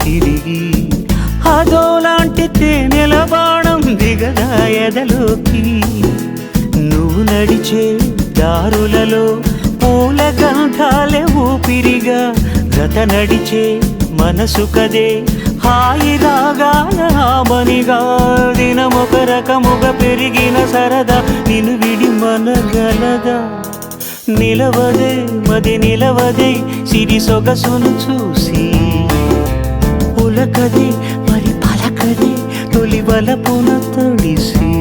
తిరిగి అదోలాంటి తేనెల బాణం దిగదా ఎదలోకి. నువ్వు నడిచే దారులలో పూల గంధాలే ఊపిరిగా గత నడిచే మనసు కదే హాయి రాగాల ఆమనిగా. దినమొక రకముగా పెరిగిన సరదా నిన్ను విడి మనగలదా. నిలవదే మది నిలవదే సిరి సొగసును చూసి, పులకదే మరి పలకదే తొలి వలపున తడిసి.